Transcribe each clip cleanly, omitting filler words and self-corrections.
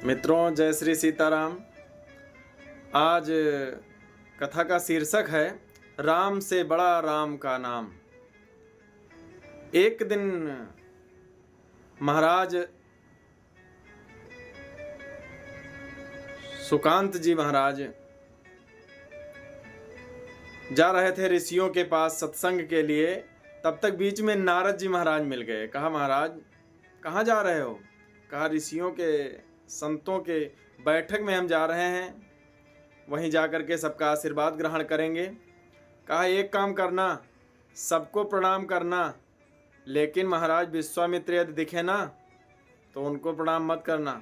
मित्रों, जय श्री सीताराम। आज कथा का शीर्षक है राम से बड़ा राम का नाम। एक दिन महाराज सुकांत जी महाराज जा रहे थे ऋषियों के पास सत्संग के लिए। तब तक बीच में नारद जी महाराज मिल गए। कहा, महाराज कहाँ जा रहे हो? कहा, ऋषियों के संतों के बैठक में हम जा रहे हैं, वहीं जाकर के सबका आशीर्वाद ग्रहण करेंगे। कहा, एक काम करना, सबको प्रणाम करना, लेकिन महाराज विश्वामित्र यदि दिखे ना तो उनको प्रणाम मत करना।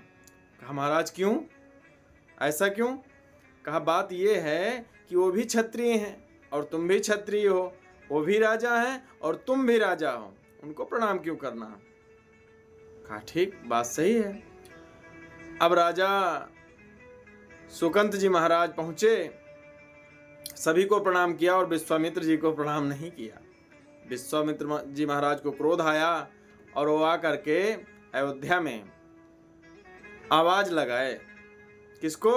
कहा, महाराज क्यों, ऐसा क्यों? कहा, बात ये है कि वो भी क्षत्रिय हैं और तुम भी क्षत्रिय हो, वो भी राजा हैं और तुम भी राजा हो, उनको प्रणाम क्यों करना? कहा, ठीक, बात सही है। अब राजा सुकंत जी महाराज पहुंचे, सभी को प्रणाम किया और विश्वामित्र जी को प्रणाम नहीं किया। विश्वामित्र जी महाराज को क्रोध आया और वो आकर के अयोध्या में आवाज लगाए। किसको?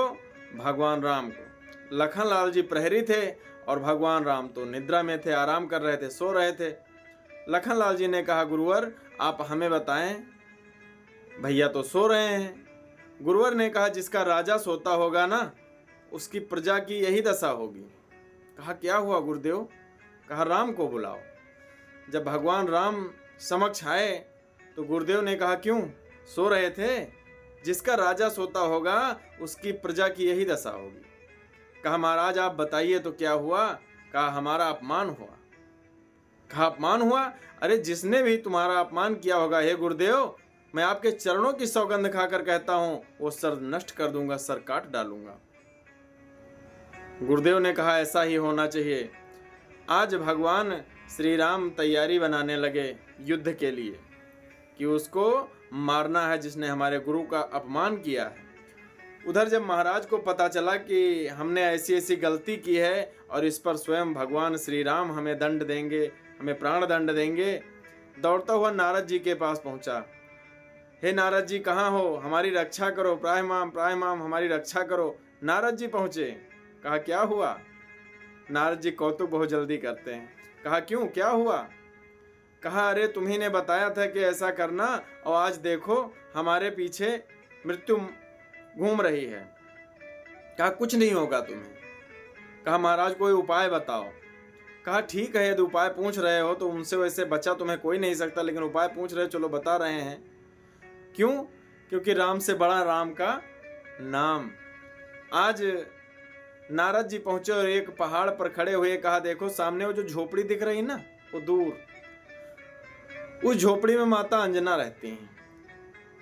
भगवान राम को। लखन लाल जी प्रहरी थे और भगवान राम तो निद्रा में थे, आराम कर रहे थे, सो रहे थे। लखन लाल जी ने कहा, गुरुवर आप हमें बताएं, भैया तो सो रहे हैं। गुरुवर ने कहा, जिसका राजा सोता होगा ना, उसकी प्रजा की यही दशा होगी। कहा, क्या हुआ गुरुदेव? कहा, राम को बुलाओ। जब भगवान राम समक्ष आए तो गुरुदेव ने कहा, क्यों सो रहे थे? जिसका राजा सोता होगा उसकी प्रजा की यही दशा होगी। कहा, महाराज आप बताइए तो क्या हुआ? कहा, हमारा अपमान हुआ। कहा, अपमान हुआ? अरे जिसने भी तुम्हारा अपमान किया होगा, हे गुरुदेव, मैं आपके चरणों की सौगंध खाकर कहता हूं, वो सर नष्ट कर दूंगा, सर काट डालूंगा। गुरुदेव ने कहा, ऐसा ही होना चाहिए। आज भगवान श्री राम तैयारी बनाने लगे युद्ध के लिए कि उसको मारना है जिसने हमारे गुरु का अपमान किया है। उधर जब महाराज को पता चला कि हमने ऐसी ऐसी गलती की है और इस पर स्वयं भगवान श्री राम हमें दंड देंगे, हमें प्राण दंड देंगे, दौड़ता हुआ नारद जी के पास पहुंचा। हे नारद जी, कहाँ हो? हमारी रक्षा करो, प्रायमाम हमारी रक्षा करो। नारद जी पहुंचे। कहा, क्या हुआ? नारद जी कौतुक बहुत जल्दी करते हैं। कहा, क्यों, क्या हुआ? कहा, अरे तुम्ही ने बताया था कि ऐसा करना और आज देखो हमारे पीछे मृत्यु घूम रही है। कहा, कुछ नहीं होगा तुम्हें। कहा, महाराज कोई उपाय बताओ। कहा, ठीक है, यदि उपाय पूछ रहे हो तो उनसे वैसे बचा तुम्हें कोई नहीं सकता, लेकिन उपाय पूछ रहे हो, चलो बता रहे हैं। क्यों? क्योंकि राम से बड़ा राम का नाम। आज नारद जी पहुंचे और एक पहाड़ पर खड़े हुए कहा, देखो सामने वो जो झोपड़ी दिख रही ना, वो दूर, उस झोपड़ी में माता अंजना रहती हैं।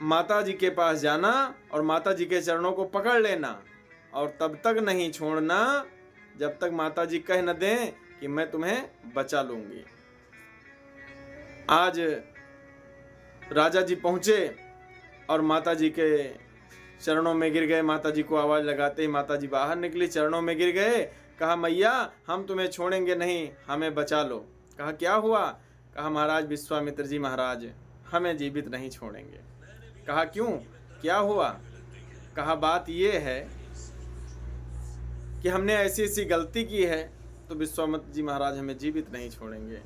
माता जी के पास जाना और माता जी के चरणों को पकड़ लेना और तब तक नहीं छोड़ना जब तक माता जी कह न दें कि मैं तुम्हें बचा लूंगी। आज राजा जी पहुंचे और माता जी के चरणों में गिर गए। माता जी को आवाज लगाते ही माता जी बाहर निकली, चरणों में गिर गए। कहा, मैया हम तुम्हें छोड़ेंगे नहीं, हमें बचा लो। कहा, क्या हुआ? कहा, महाराज विश्वामित्र जी महाराज हमें जीवित नहीं छोड़ेंगे। कहा, क्यों, क्या हुआ? कहा, बात ये है कि हमने ऐसी ऐसी गलती की है तो विश्वामित्र जी महाराज हमें जीवित नहीं छोड़ेंगे।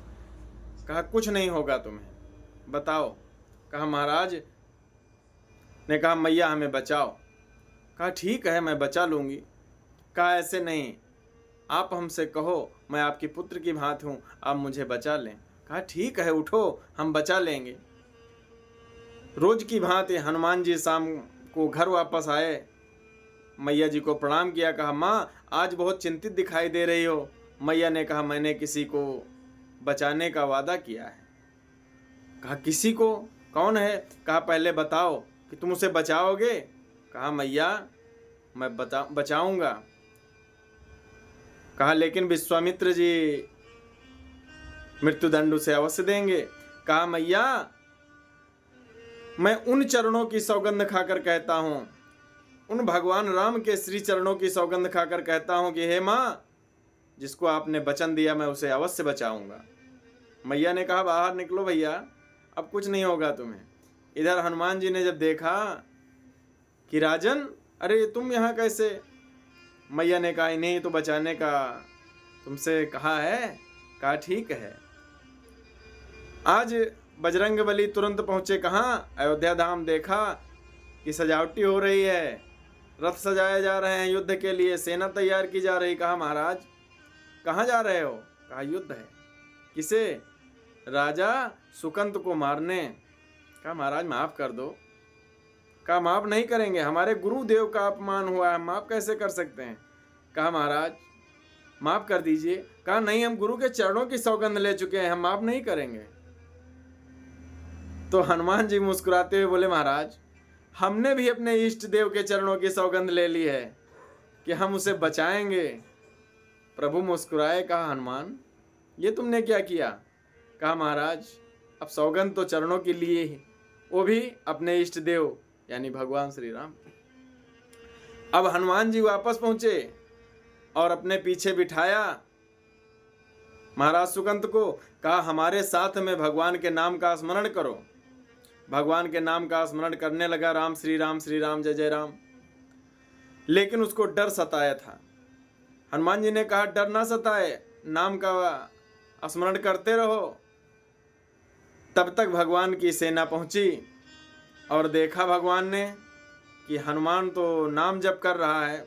कहा, कुछ नहीं होगा तुम्हें, बताओ। कहा, महाराज ने कहा, मैया हमें बचाओ। कहा, ठीक है, मैं बचा लूंगी। कहा, ऐसे नहीं, आप हमसे कहो, मैं आपके पुत्र की भांति हूं, आप मुझे बचा लें। कहा, ठीक है, उठो, हम बचा लेंगे। रोज की भांति हनुमान जी शाम को घर वापस आए, मैया जी को प्रणाम किया। कहा, माँ आज बहुत चिंतित दिखाई दे रही हो। मैया ने कहा, मैंने किसी को बचाने का वादा किया है। कहा, किसी को? कौन है? कहा, पहले बताओ कि तुम उसे बचाओगे। कहा, मैया मैं बचाऊंगा। कहा, लेकिन विश्वामित्र जी मृत्युदंड उसे अवश्य देंगे। कहा, मैया मैं उन चरणों की सौगंध खाकर कहता हूं, उन भगवान राम के श्री चरणों की सौगंध खाकर कहता हूं कि हे मां, जिसको आपने वचन दिया मैं उसे अवश्य बचाऊंगा। मैया ने कहा, बाहर निकलो भैया, अब कुछ नहीं होगा तुम्हें। इधर हनुमान जी ने जब देखा कि राजन, अरे तुम यहाँ कैसे? मैया ने कहा, इन्हें तो बचाने का तुमसे कहा है। कहा ठीक है। आज बजरंग बली तुरंत पहुंचे कहाँ? अयोध्या धाम। देखा कि सजावटी हो रही है, रथ सजाए जा रहे हैं युद्ध के लिए, सेना तैयार की जा रही। कहा महाराज कहाँ जा रहे हो? कहा युद्ध है। किसे? राजा सुकंत को मारने। कहा महाराज माफ कर दो। कहा माफ नहीं करेंगे, हमारे गुरुदेव का अपमान हुआ है, माफ कैसे कर सकते हैं? कहा महाराज माफ कर दीजिए। कहा नहीं, हम गुरु के चरणों की सौगंध ले चुके हैं, हम माफ नहीं करेंगे। तो हनुमान जी मुस्कुराते हुए बोले, महाराज हमने भी अपने इष्ट देव के चरणों की सौगंध ले ली है कि हम उसे बचाएंगे। प्रभु मुस्कुराए। कहा हनुमान ये तुमने क्या किया? कहा महाराज अब सौगंध तो चरणों के लिए ही, वो भी अपने इष्ट देव यानी भगवान श्री राम। अब हनुमान जी वापस पहुंचे और अपने पीछे बिठाया महाराज सुकंत को। कहा हमारे साथ में भगवान के नाम का स्मरण करो। भगवान के नाम का स्मरण करने लगा, राम श्री राम जय जय राम। लेकिन उसको डर सताया था। हनुमान जी ने कहा डर ना सताए, नाम का स्मरण करते रहो। तब तक भगवान की सेना पहुंची और देखा भगवान ने कि हनुमान तो नाम जप कर रहा है।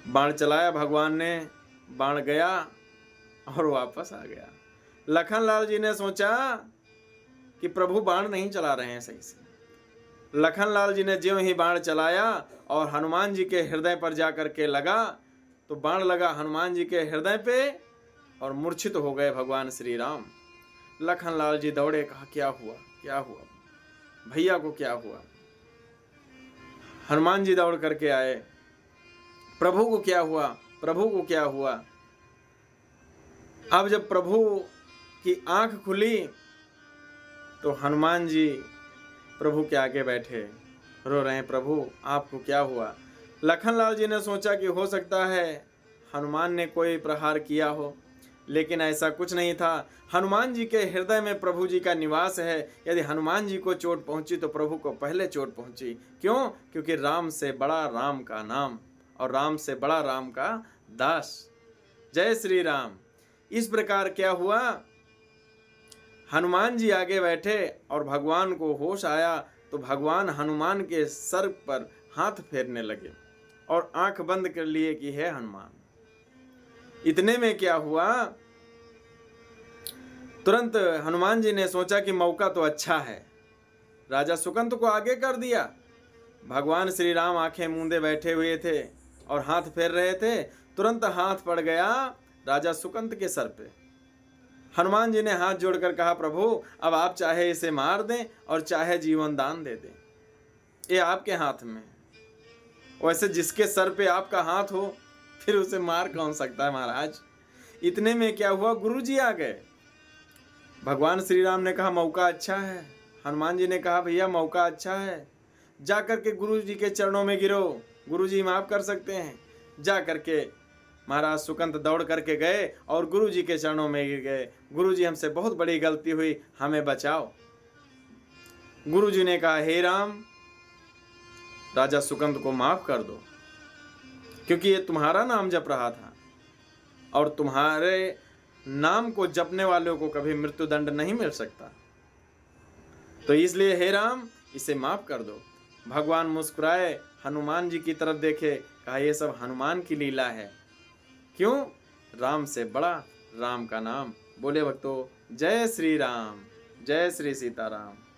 बाण चलाया भगवान ने, बाण गया और वापस आ गया। लखनलाल जी ने सोचा कि प्रभु बाण नहीं चला रहे हैं सही से। लखनलाल जी ने ज्यों ही बाण चलाया और हनुमान जी के हृदय पर जाकर के लगा, तो बाण लगा हनुमान जी के हृदय पे और मूर्छित हो गए भगवान श्री राम। लखनलाल जी दौड़े, कहा क्या हुआ, क्या हुआ भैया को, क्या हुआ? हनुमान जी दौड़ करके आए, प्रभु को क्या हुआ, प्रभु को क्या हुआ? अब जब प्रभु की आंख खुली तो हनुमान जी प्रभु के आगे बैठे, रो रहे हैं, प्रभु आपको क्या हुआ? लखनलाल जी ने सोचा कि हो सकता है हनुमान ने कोई प्रहार किया हो, लेकिन ऐसा कुछ नहीं था। हनुमान जी के हृदय में प्रभु जी का निवास है। यदि हनुमान जी को चोट पहुंची तो प्रभु को पहले चोट पहुंची। क्यों? क्योंकि राम से बड़ा राम का नाम और राम से बड़ा राम का दास। जय श्री राम। इस प्रकार क्या हुआ, हनुमान जी आगे बैठे और भगवान को होश आया तो भगवान हनुमान के सर पर हाथ फेरने लगे और आंख बंद कर लिए कि है हनुमान। इतने में क्या हुआ, तुरंत हनुमान जी ने सोचा कि मौका तो अच्छा है, राजा सुकंत को आगे कर दिया। भगवान श्री राम आंखें मूंदे बैठे हुए थे और हाथ फेर रहे थे। तुरंत हाथ पड़ गया राजा सुकंत के सर पे। हनुमान जी ने हाथ जोड़कर कहा, प्रभु अब आप चाहे इसे मार दें और चाहे जीवन दान दे दें, ये आपके हाथ में। वैसे जिसके सर पे आपका हाथ हो फिर उसे मार कौन सकता है महाराज। इतने में क्या हुआ, गुरुजी आ गए। भगवान श्री राम ने कहा मौका अच्छा है। हनुमान जी ने कहा भैया मौका अच्छा है, जा करके गुरु जी के चरणों में गिरो, गुरु जी माफ कर सकते हैं। जा करके महाराज सुकंत दौड़ करके गए और गुरु जी के चरणों में गिर गए। गुरु जी हमसे बहुत बड़ी गलती हुई, हमें बचाओ। गुरु जी ने कहा हे राम, राजा सुकंत को माफ कर दो, क्योंकि ये तुम्हारा नाम जप रहा था और तुम्हारे नाम को जपने वालों को कभी मृत्यु दंड नहीं मिल सकता, तो इसलिए हे राम इसे माफ कर दो। भगवान मुस्कुराए, हनुमान जी की तरफ देखे, कहा ये सब हनुमान की लीला है। क्यों? राम से बड़ा राम का नाम। बोले भक्तों जय श्री राम, जय श्री सीताराम।